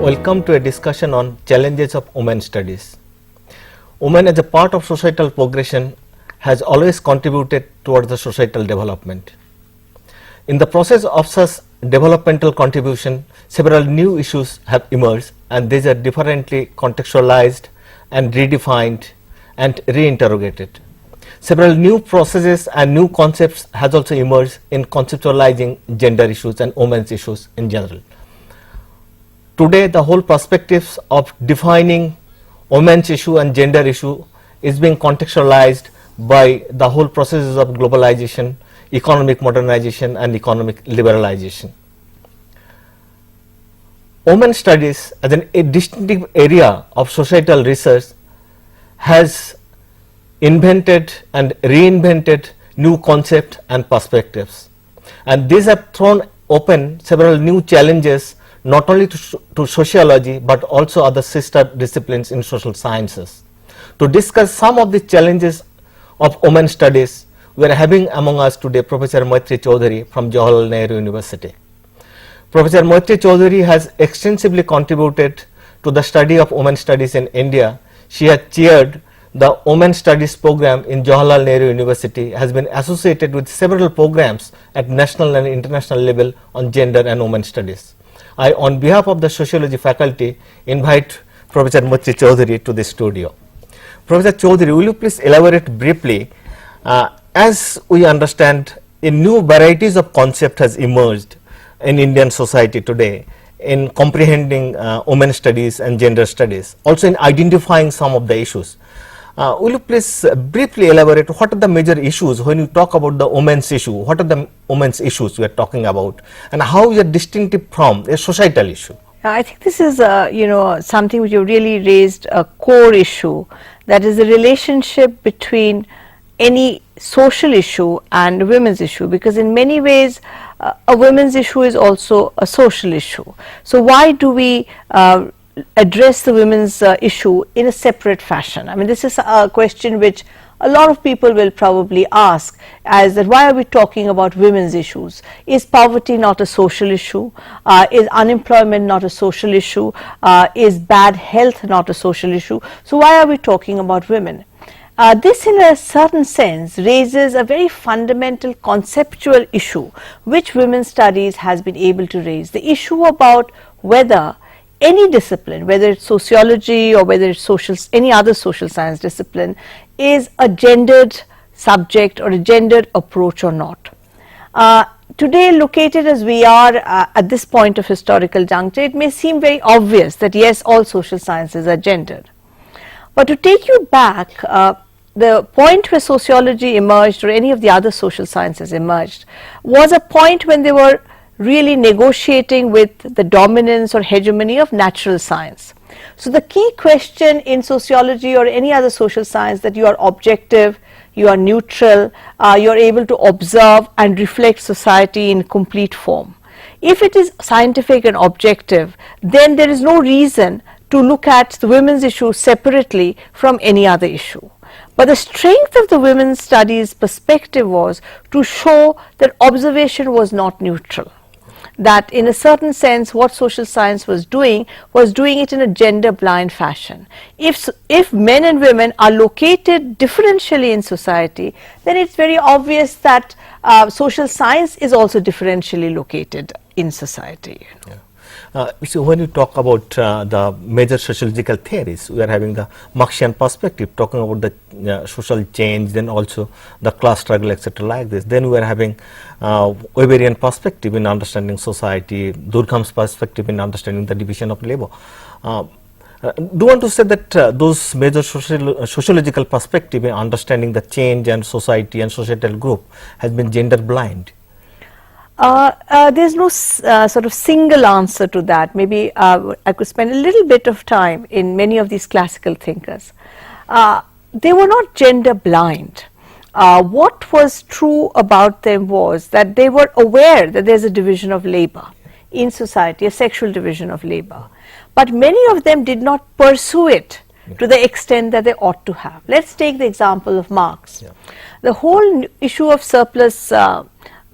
Welcome to a discussion on challenges of women studies. Women as a part of societal progression has always contributed towards the societal development. In the process of such developmental contribution, several new issues have emerged and these are differently contextualized and redefined and reinterrogated. Several new processes and new concepts has also emerged in conceptualizing gender issues and women's issues in general. Today, the whole perspectives of defining women's issue and gender issue is being contextualized by the whole processes of globalization, economic modernization and economic liberalization. Women's studies as a distinctive area of societal research has invented and reinvented new concepts and perspectives, and these have thrown open several new challenges not only to sociology but also other sister disciplines in social sciences. To discuss some of the challenges of women studies, we are having among us today Professor Maitri Chaudhary from Jawaharlal Nehru University. Professor Maitri Chaudhary has extensively contributed to the study of women studies in India. She has chaired the Women Studies program in Jawaharlal Nehru University, has been associated with several programs at national and international level on gender and women studies. I, on behalf of the sociology faculty, invite Professor Maitri Chaudhary to the studio. Professor Chaudhary, will you please elaborate briefly, as we understand, a new varieties of concept has emerged in Indian society today in comprehending women studies and gender studies, also in identifying some of the issues. Will you please briefly elaborate what are the major issues when you talk about the women's issue? What are the women's issues we are talking about, and how is it distinctive from a societal issue? I think this is something which you really raised a core issue, that is the relationship between any social issue and women's issue, because in many ways a women's issue is also a social issue. So why do we address the women's issue in a separate fashion? I mean, this is a question which a lot of people will probably ask, as that why are we talking about women's issues? Is poverty not a social issue? Is unemployment not a social issue? Is bad health not a social issue? So why are we talking about women? This in a certain sense raises a very fundamental conceptual issue which women's studies has been able to raise, the issue about whether any discipline, whether it's sociology or whether it's any other social science discipline, is a gendered subject or a gendered approach or not. Today, located as we are at this point of historical juncture, it may seem very obvious that yes, all social sciences are gendered. But to take you back, the point where sociology emerged or any of the other social sciences emerged was a point when they were really negotiating with the dominance or hegemony of natural science. So the key question in sociology or any other social science that you are objective, you are neutral, you are able to observe and reflect society in complete form. If it is scientific and objective, then there is no reason to look at the women's issue separately from any other issue. But the strength of the women's studies perspective was to show that observation was not neutral, that in a certain sense what social science was doing it in a gender blind fashion. If men and women are located differentially in society, then it's very obvious that social science is also differentially located in society. Yeah. So when you talk about the major sociological theories, we are having the Marxian perspective talking about the social change, then also the class struggle, etc. like this. Then we are having Weberian perspective in understanding society, Durkheim's perspective in understanding the division of labor. Do you want to say that those major sociological perspective in understanding the change and society and societal group has been gender blind? There's no sort of single answer to that. Maybe I could spend a little bit of time in many of these classical thinkers. They were not gender blind. What was true about them was that they were aware that there's a division of labor in society, a sexual division of labor. But many of them did not pursue it to the extent that they ought to have. Let's take the example of Marx. The whole issue of surplus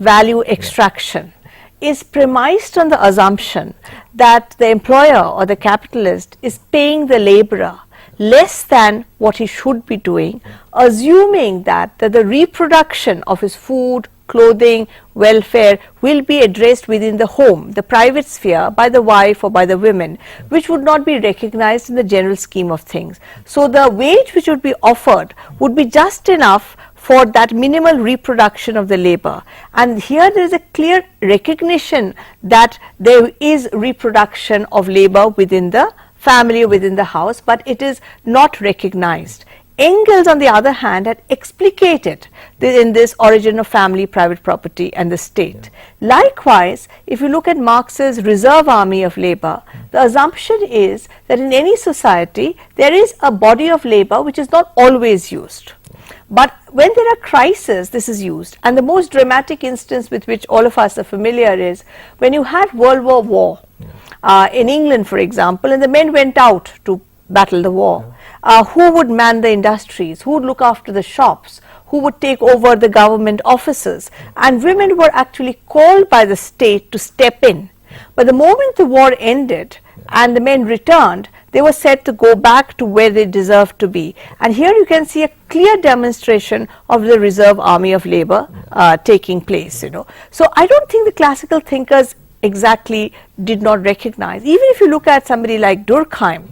value extraction is premised on the assumption that the employer or the capitalist is paying the laborer less than what he should be doing, assuming that the reproduction of his food, clothing, welfare will be addressed within the home, the private sphere, by the wife or by the women, which would not be recognized in the general scheme of things. So the wage which would be offered would be just enough for that minimal reproduction of the labor. And here there is a clear recognition that there is reproduction of labor within the family, within the house, but it is not recognized. Engels, on the other hand, had explicated in this origin of family, private property and the state. Likewise, if you look at Marx's reserve army of labor, the assumption is that in any society there is a body of labor which is not always used. But when there are crises, this is used. And the most dramatic instance with which all of us are familiar is when you had World War I in England, for example, and the men went out to battle the war. Who would man the industries? Who would look after the shops? Who would take over the government offices? And women were actually called by the state to step in. But the moment the war ended and the men returned, they were said to go back to where they deserved to be. And here you can see a clear demonstration of the reserve army of labor taking place, you know. So I don't think the classical thinkers exactly did not recognize. Even if you look at somebody like Durkheim,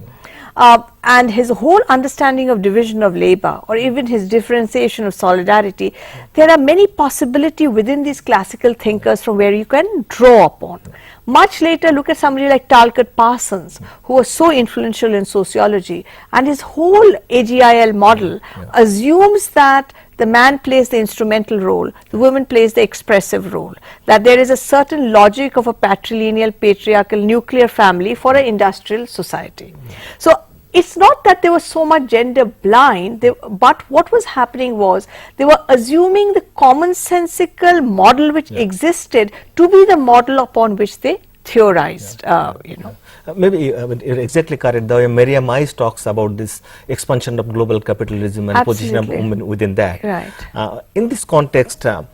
and his whole understanding of division of labor, or even his differentiation of solidarity, there are many possibilities within these classical thinkers from where you can draw upon. Much later, look at somebody like Talcott Parsons, who was so influential in sociology, and his whole AGIL model assumes that the man plays the instrumental role, the woman plays the expressive role, that there is a certain logic of a patrilineal, patriarchal, nuclear family for an industrial society. So it's not that they were so much gender blind, but what was happening was they were assuming the commonsensical model which existed to be the model upon which they theorized, you know. Maybe you're exactly correct. The way Miriam Ice talks about this expansion of global capitalism and position of women within that. Right. In this context, do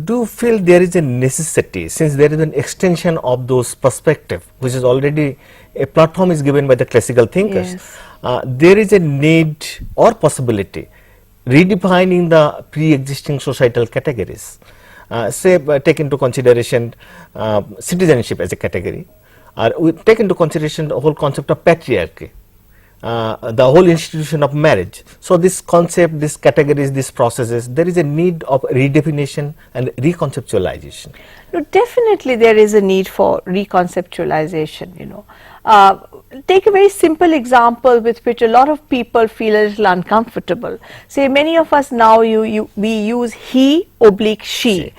you feel there is a necessity, since there is an extension of those perspectives, which is already a platform is given by the classical thinkers, there is a need or possibility redefining the pre-existing societal categories? Say, take into consideration citizenship as a category, or we take into consideration the whole concept of patriarchy, the whole institution of marriage. So this concept, these categories, these processes, there is a need of redefinition and reconceptualization. No, definitely there is a need for reconceptualization, you know. Take a very simple example with which a lot of people feel a little uncomfortable. Say many of us now we use he oblique she.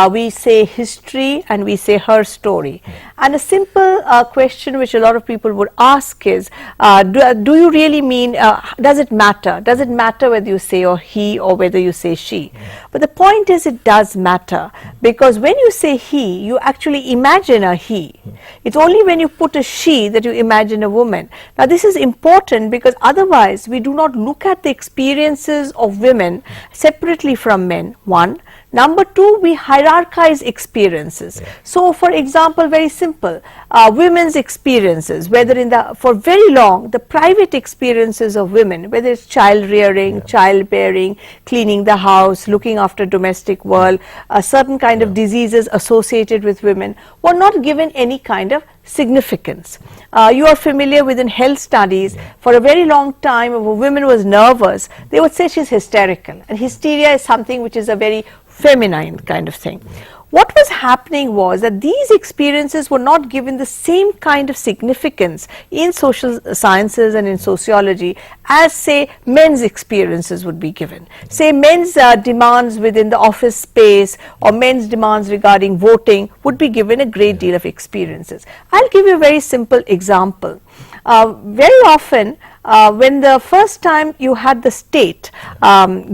We say history and we say her story. And a simple question which a lot of people would ask is, do you really mean, does it matter? Does it matter whether you say or he or whether you say she? But the point is it does matter, because when you say he, you actually imagine a he. It's only when you put a she that you imagine a woman. Now this is important because otherwise we do not look at the experiences of women separately from men, one. Number two, we hierarchize experiences. So for example, very simple, women's experiences, whether for very long, the private experiences of women, whether it's child rearing, childbearing, cleaning the house, looking after domestic work, a certain kind of diseases associated with women, were not given any kind of significance. You are familiar with in health studies, for a very long time if a woman was nervous, they would say she's hysterical, and hysteria is something which is a very feminine kind of thing. What was happening was that these experiences were not given the same kind of significance in social sciences and in sociology as, say, men's experiences would be given. Say men's demands within the office space or men's demands regarding voting would be given a great deal of experiences. I'll give you a very simple example. Very often when the first time you had the state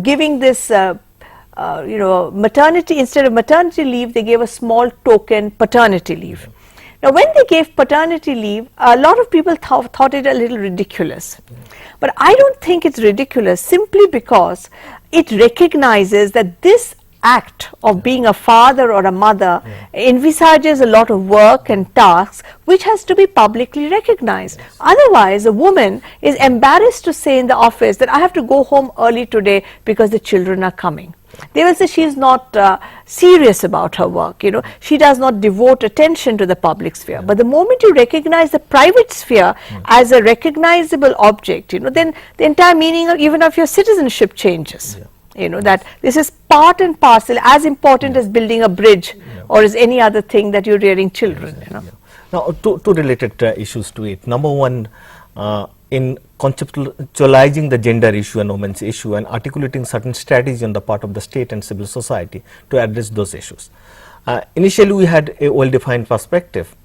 giving this maternity, instead of maternity leave, they gave a small token paternity leave. Now, when they gave paternity leave, a lot of people thought it a little ridiculous. But I don't think it's ridiculous simply because it recognizes that this act of being a father or a mother envisages a lot of work and tasks which has to be publicly recognized. Otherwise, a woman is embarrassed to say in the office that I have to go home early today because the children are coming. They will say she is not serious about her work, she does not devote attention to the public sphere. But the moment you recognize the private sphere as a recognizable object, then the entire meaning even of your citizenship changes. That this is part and parcel, as important as building a bridge or as any other thing that you're rearing children. Now, two related issues to it. Number one, in conceptualizing the gender issue and women's issue and articulating certain strategies on the part of the state and civil society to address those issues. Initially, we had a well-defined perspective,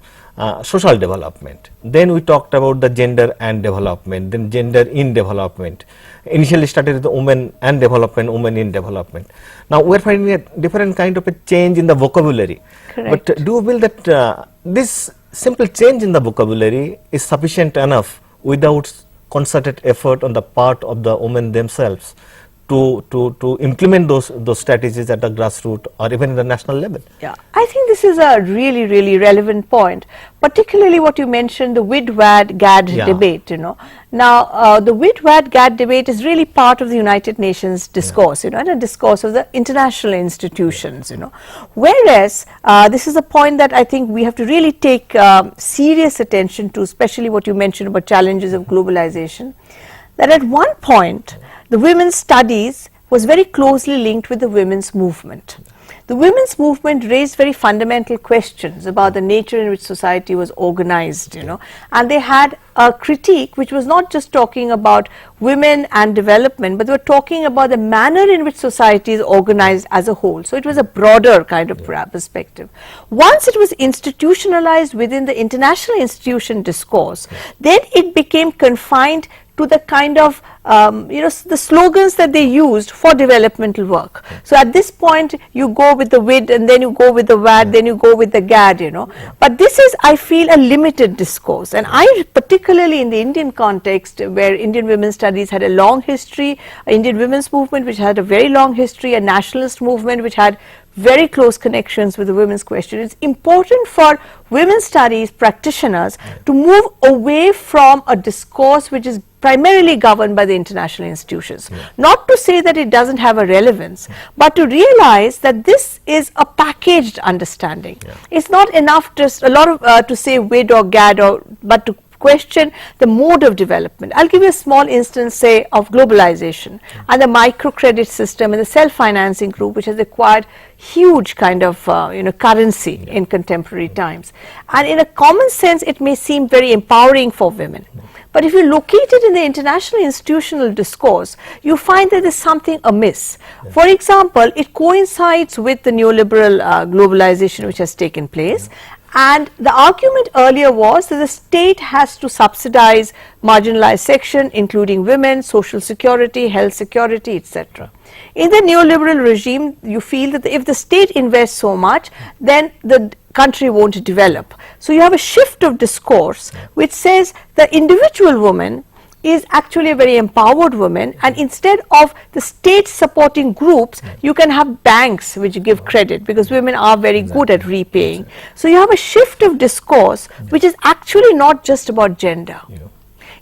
social development. Then we talked about the gender and development, then gender in development. Initially started with the women and development, women in development. Now we are finding a different kind of a change in the vocabulary. Correct. But do you feel that this simple change in the vocabulary is sufficient enough without concerted effort on the part of the women themselves to implement those strategies at the grassroots or even at the national level? Yeah, I think this is a really relevant point, particularly what you mentioned, the WID-WAD-GAD debate. Now, the WID-WAD-GAD debate is really part of the United Nations discourse, and a discourse of the international institutions. Whereas this is a point that I think we have to really take serious attention to, especially what you mentioned about challenges of globalization. That at one point, the women's studies was very closely linked with the women's movement. The women's movement raised very fundamental questions about the nature in which society was organized, and they had a critique which was not just talking about women and development, but they were talking about the manner in which society is organized as a whole. So it was a broader kind of perspective. Once it was institutionalized within the international institution discourse, then it became confined to the kind of the slogans that they used for developmental work. So at this point you go with the WID and then you go with the WAD, then you go with the GAD, But this is, I feel, a limited discourse, and I particularly in the Indian context, where Indian women's studies had a long history, Indian women's movement which had a very long history, a nationalist movement which had very close connections with the women's question. It's important for women's studies practitioners to move away from a discourse which is primarily governed by the international institutions. Not to say that it doesn't have a relevance, but to realize that this is a packaged understanding. It's not enough just a lot of to say WID or GAD, but to question the mode of development. I'll give you a small instance, say, of globalization and the microcredit system and the self-financing group, which has acquired huge kind of currency in contemporary times. And in a common sense, it may seem very empowering for women. But if you locate it in the international institutional discourse, you find that there's something amiss. For example, it coincides with the neoliberal globalization which has taken place. And the argument earlier was that the state has to subsidize marginalized section, including women, social security, health security, etc. In the neoliberal regime, you feel that if the state invests so much, then the country won't develop. So you have a shift of discourse which says the individual woman is actually a very empowered woman, and instead of the state supporting groups, you can have banks which give credit, because women are very good at repaying. So you have a shift of discourse which is actually not just about gender.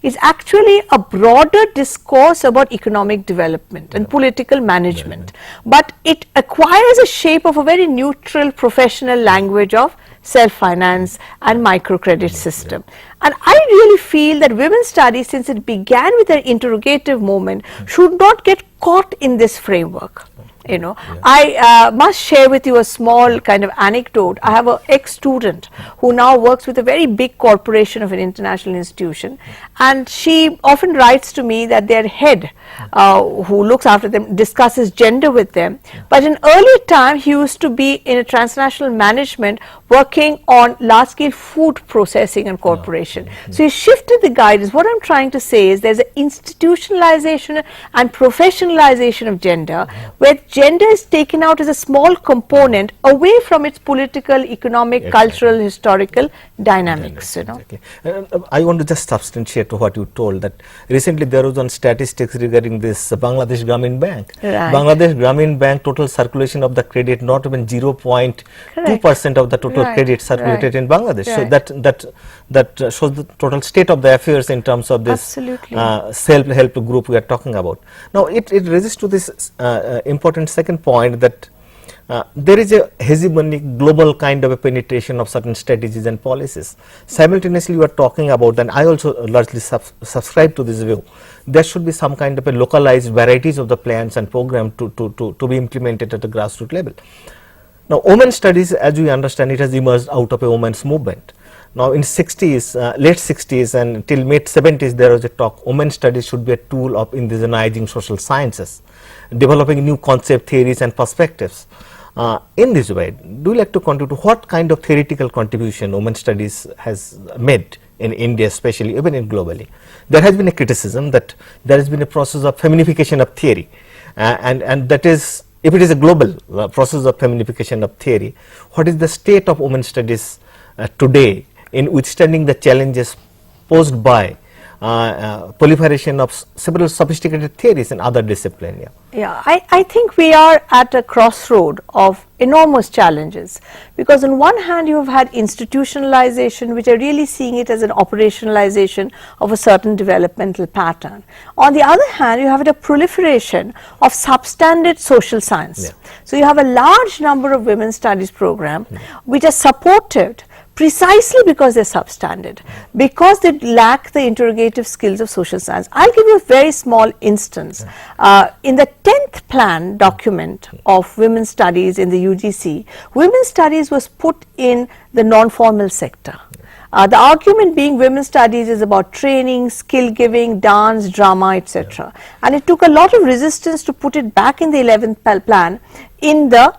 It's actually a broader discourse about economic development and political management, but it acquires a shape of a very neutral professional language of self-finance and microcredit system. And I really feel that women's studies, since it began with an interrogative moment, should not get caught in this framework. I must share with you a small kind of anecdote. I have an ex-student who now works with a very big corporation of an international institution, and she often writes to me that their head, who looks after them, discusses gender with them. But in earlier time, he used to be in a transnational management working on large scale food processing and corporation. So he shifted the guidance. What I'm trying to say is there's an institutionalization and professionalization of gender, where gender is taken out as a small component away from its political, economic, cultural, historical dynamics. Exactly. I want to just substantiate to what you told, that recently there was on statistics regarding this Bangladesh Gramin Bank. Right. Bangladesh Gramin Bank total circulation of the credit, not even 0.2% of the total credit circulated in Bangladesh. So that shows the total state of the affairs in terms of this self-help group we are talking about. Now it raises to this important second point that there is a hegemonic global kind of a penetration of certain strategies and policies. Simultaneously, we are talking about, and I also largely subscribe to this view, there should be some kind of a localized varieties of the plans and program to be implemented at the grassroots level. Now, women's studies, as we understand, it has emerged out of a women's movement. Now, in 60s, late 60s and till mid 70s, there was a talk, women's studies should be a tool of indigenizing social sciences, developing new concept theories and perspectives. In this way, do you like to contribute to what kind of theoretical contribution women's studies has made in India, especially, even in globally? There has been a criticism that there has been a process of feminification of theory, and that is, if it is a global process of feminification of theory, what is the state of women's studies today in withstanding the challenges posed by proliferation of several sophisticated theories in other disciplines? Yeah, I think we are at a crossroad of enormous challenges, because on one hand you have had institutionalization, which are really seeing it as an operationalization of a certain developmental pattern. On the other hand, you have had a proliferation of substandard social science. So you have a large number of women's studies program which are supported precisely because they're substandard, because they lack the interrogative skills of social science. I'll give you a very small instance. In the 10th plan document of women's studies in the UGC, women's studies was put in the non-formal sector. The argument being women's studies is about training, skill giving, dance, drama, etc. And it took a lot of resistance to put it back in the 11th plan in the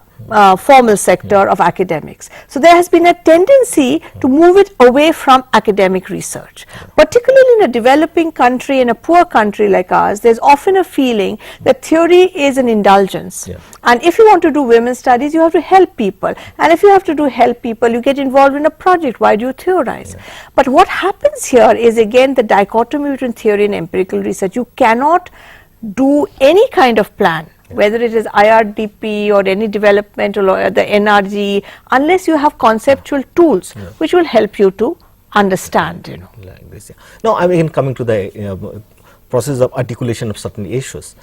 formal sector of academics. So there has been a tendency to move it away from academic research. Particularly in a developing country, in a poor country like ours, there's often a feeling that theory is an indulgence. And if you want to do women's studies, you have to help people. And if you have to help people, you get involved in a project. Why do you theorize? But what happens here is again the dichotomy between theory and empirical research. You cannot do any kind of plan, whether it is IRDP or any developmental or the NRG, unless you have conceptual tools which will help you to understand. Like this, Now, I mean, coming to the process of articulation of certain issues.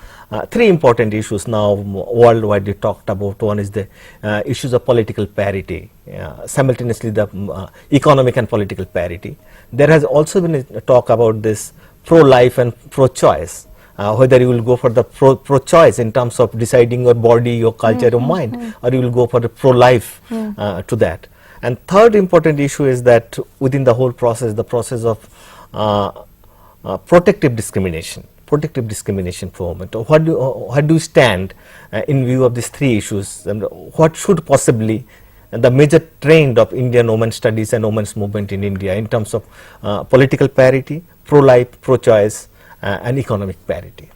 Three important issues now worldwide we talked about. One is the issues of political parity, simultaneously the economic and political parity. There has also been a talk about this pro-life and pro-choice. Whether you will go for the pro-choice in terms of deciding your body, your culture, your mind, or you will go for the pro-life to that. And third important issue is that within the whole process, the process of protective discrimination for women. What do you stand in view of these three issues, and what should possibly the major trend of Indian women's studies and women's movement in India in terms of political parity, pro-life, pro-choice, and economic parity?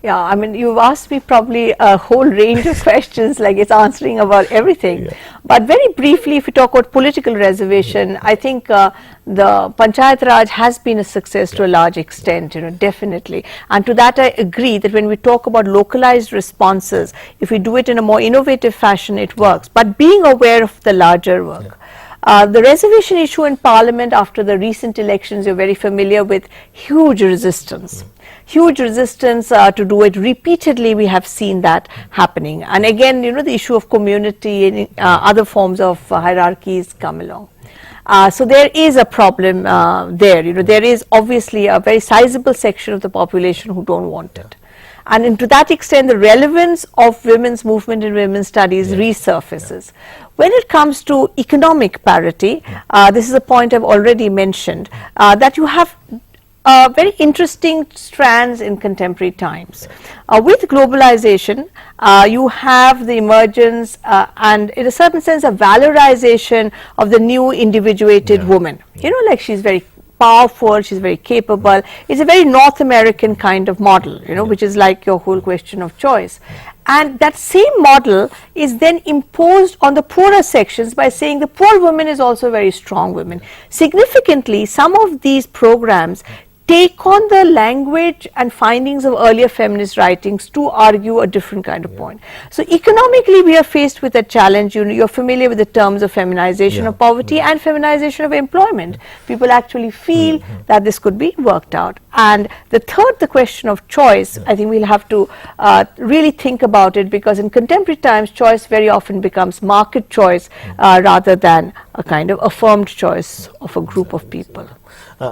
Yeah, I mean, you've asked me probably a whole range of questions, like it's answering about everything. But very briefly, if we talk about political reservation, I think the Panchayat Raj has been a success to a large extent, definitely. And to that I agree that when we talk about localized responses, if we do it in a more innovative fashion, it works. But being aware of the larger work. The reservation issue in Parliament after the recent elections, you're very familiar with, huge resistance. Huge resistance to do it. Repeatedly we have seen that happening. And again, the issue of community and other forms of hierarchies come along. So there is a problem there. There is obviously a very sizable section of the population who don't want it. And to that extent, the relevance of women's movement and women's studies resurfaces. When it comes to economic parity, this is a point I've already mentioned, that you have very interesting strands in contemporary times. With globalization, you have the emergence and in a certain sense a valorization of the new individuated woman. You know, like she's very powerful, she's very capable. It's a very North American kind of model, you know, which is like your whole question of choice. And that same model is then imposed on the poorer sections by saying the poor woman is also a very strong woman. Significantly, some of these programs take on the language and findings of earlier feminist writings to argue a different kind of point. So economically we are faced with a challenge. You know, you're familiar with the terms of feminization of poverty and feminization of employment. People actually feel that this could be worked out. And the third, the question of choice, I think we'll have to really think about it, because in contemporary times choice very often becomes market choice rather than a kind of affirmed choice of a group of people.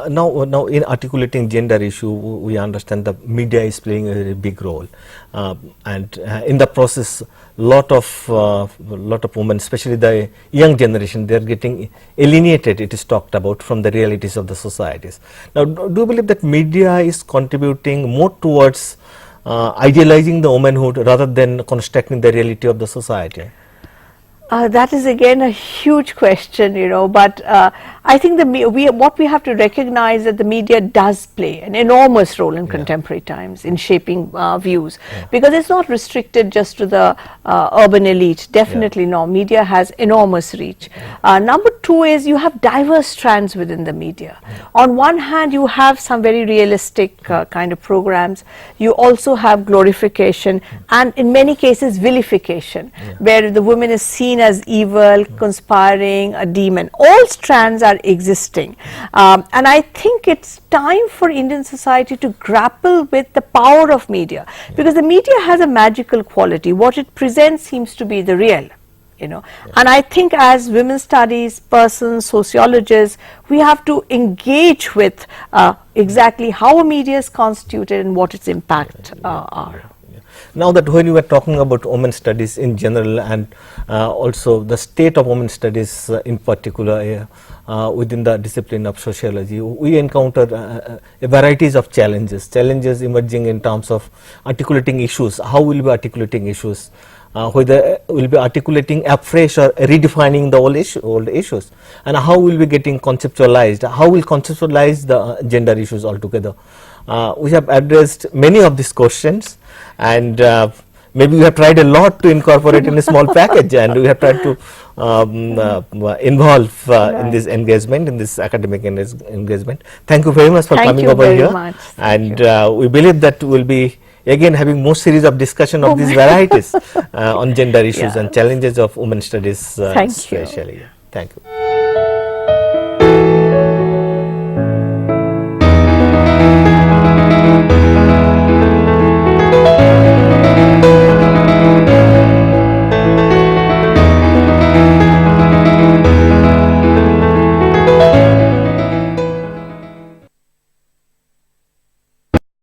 Now, in articulating gender issue, we understand the media is playing a very big role, and in the process, lot of women, especially the young generation, they are getting alienated. It is talked about from the realities of the societies. Now, do you believe that media is contributing more towards idealizing the womanhood rather than constructing the reality of the society? That is again a huge question, you know, but I think what we have to recognize that the media does play an enormous role in contemporary times in shaping views, because it's not restricted just to the urban elite. Definitely no, media has enormous reach. Number two is you have diverse strands within the media. On one hand, you have some very realistic kind of programs. You also have glorification and in many cases vilification, where the woman is seen as evil, conspiring, a demon. All strands are existing, and I think it's time for Indian society to grapple with the power of media, because the media has a magical quality. What it presents seems to be the real, you know, and I think as women's studies persons, sociologists, we have to engage with exactly how a media is constituted and what its impact are. Now that when you were talking about women's studies in general and also the state of women's studies in particular within the discipline of sociology, we encounter varieties of challenges emerging in terms of articulating issues. How will we be articulating issues? Whether we'll be articulating afresh or redefining the old issues, and how will be getting conceptualized, how will conceptualize the gender issues altogether. We have addressed many of these questions, and maybe we have tried a lot to incorporate in a small package, and we have tried to involve in this engagement, in this academic engagement. Thank you very much for coming over here, and we believe that we will be again having more series of discussion of these varieties on gender issues and challenges of women's studies especially. Thank you.